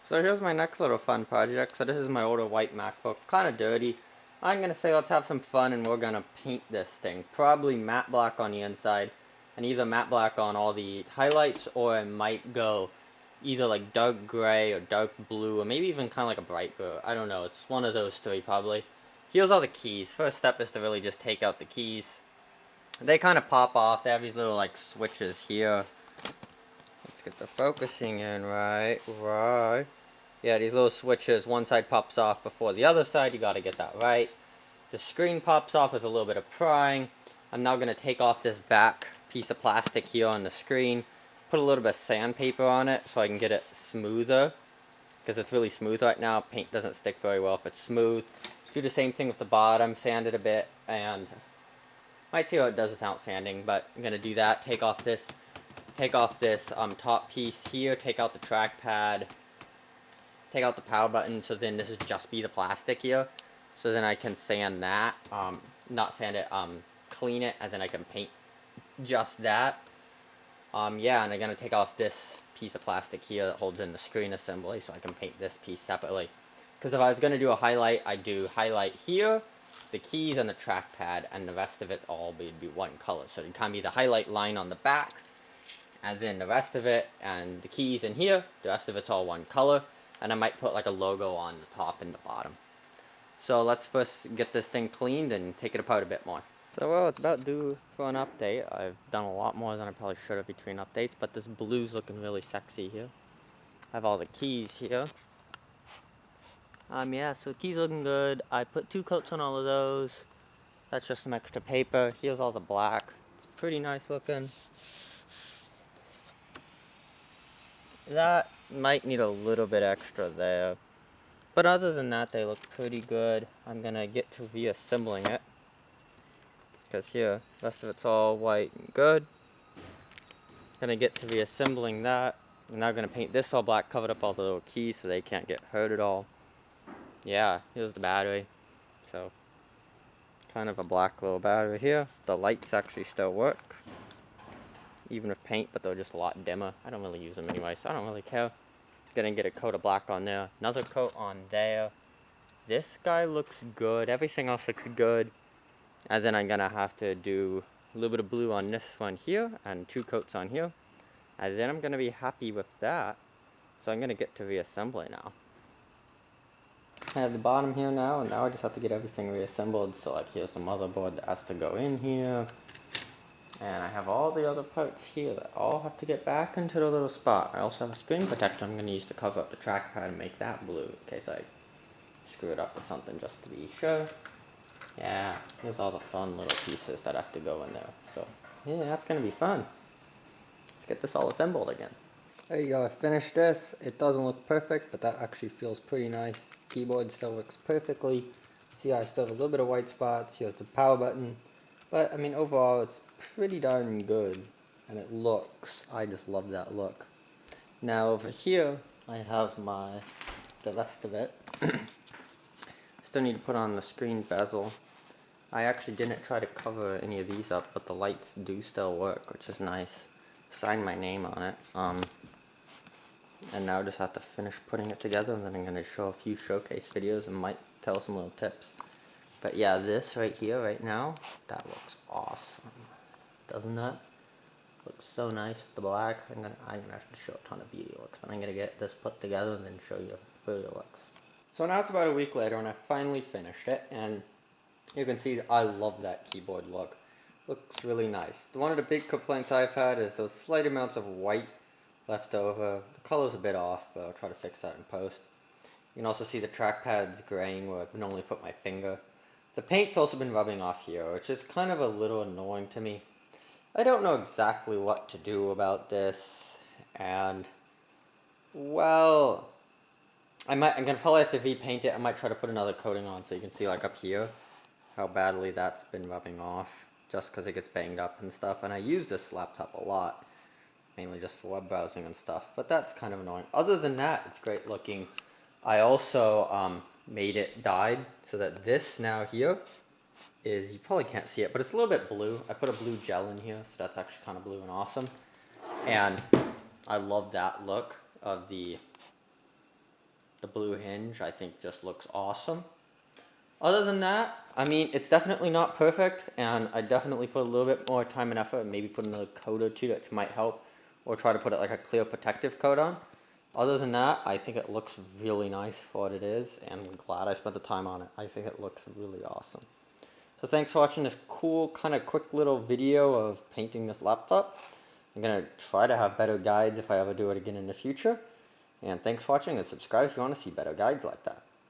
So here's my next little fun project. So this is my older white MacBook, kind of dirty. I'm gonna say let's have some fun and we're gonna paint this thing. Probably matte black on the inside, and either matte black on all the highlights, or it might go either like dark gray or dark blue, or maybe even kind of like a bright blue. I don't know. It's one of those three probably. Here's all the keys. First step is to really just take out the keys. They kind of pop off. They have these little like switches here. Let's get the focusing in right. Yeah, these little switches, one side pops off before the other side, you gotta get that right. The screen pops off with a little bit of prying. I'm now gonna take off this back piece of plastic here on the screen, put a little bit of sandpaper on it so I can get it smoother, because it's really smooth right now. Paint doesn't stick very well if it's smooth. Do the same thing with the bottom, sand it a bit, and might see how it does without sanding, but I'm gonna do that. Take off this top piece here, take out the trackpad, take out the power button, so then this is just be the plastic here. So then I can sand that, not sand it, clean it, and then I can paint just that. Yeah, and I'm gonna take off this piece of plastic here that holds in the screen assembly, so I can paint this piece separately. Because if I was gonna do a highlight, I'd do highlight here, the keys, and the trackpad, and the rest of it all would be one color. So it'd kind of be the highlight line on the back, and then the rest of it, and the keys in here, the rest of it's all one color. And I might put like a logo on the top and the bottom. So let's first get this thing cleaned and take it apart a bit more. So well, it's about due for an update. I've done a lot more than I probably should have between updates, but this blue's looking really sexy here. I have all the keys here. Yeah, so the keys looking good. I put 2 coats on all of those. That's just some extra paper. Here's all the black. It's pretty nice looking. That might need a little bit extra there, but other than that they look pretty good. I'm gonna get to reassembling it, because here the rest of it's all white and good. Gonna get to reassembling that. I'm now gonna paint this all black, covered up all the little keys so they can't get hurt at all. Yeah, here's the battery. So kind of a black little battery here. The lights actually still work, even with paint, but they're just a lot dimmer. I don't really use them anyway, so I don't really care. Gonna get a coat of black on there, another coat on there. This guy looks good, everything else looks good. And then I'm gonna have to do a little bit of blue on this one here, and 2 coats on here. And then I'm gonna be happy with that. So I'm gonna get to reassemble it now. I have the bottom here now, and now I just have to get everything reassembled. So like here's the motherboard that has to go in here. And I have all the other parts here that all have to get back into the little spot. I also have a screen protector I'm going to use to cover up the trackpad and make that blue in case I screw it up with something, just to be sure. Yeah, here's all the fun little pieces that have to go in there. So yeah, that's going to be fun. Let's get this all assembled again. There you go, I finished this. It doesn't look perfect, but that actually feels pretty nice. Keyboard still works perfectly. See, I still have a little bit of white spots. Here's the power button. But, I mean, overall, it's pretty darn good. And it looks, I just love that look. Now, over here, I have the rest of it. Still need to put on the screen bezel. I actually didn't try to cover any of these up, but the lights do still work, which is nice. Sign my name on it. And now I just have to finish putting it together, and then I'm going to show a few showcase videos and might tell some little tips. But yeah, this right here, right now, that looks awesome. Doesn't that? Looks so nice with the black. I'm gonna have to show a ton of beauty looks, but I'm gonna get this put together and then show you beauty looks. So now it's about a week later, and I finally finished it, and you can see I love that keyboard look. Looks really nice. One of the big complaints I've had is those slight amounts of white left over. The color's a bit off, but I'll try to fix that in post. You can also see the trackpad's graying where I can only put my finger. The paint's also been rubbing off here, which is kind of a little annoying to me. I don't know exactly what to do about this, and, well, I'm gonna probably have to repaint it. I might try to put another coating on so you can see, like, up here how badly that's been rubbing off, just because it gets banged up and stuff. And I use this laptop a lot, mainly just for web browsing and stuff, but that's kind of annoying. Other than that, it's great looking. I also made it dyed so that this now here is, you probably can't see it, but it's a little bit blue. I put a blue gel in here, so that's actually kind of blue and awesome. And I love that look of the blue hinge I think just looks awesome. Other than that, I mean, it's definitely not perfect, and I definitely put a little bit more time and effort, and maybe put another coat or two that might help, or try to put it like a clear protective coat on. Other than that, I think it looks really nice for what it is, and I'm glad I spent the time on it. I think it looks really awesome. So thanks for watching this cool, kind of quick little video of painting this laptop. I'm going to try to have better guides if I ever do it again in the future. And thanks for watching, and subscribe if you want to see better guides like that.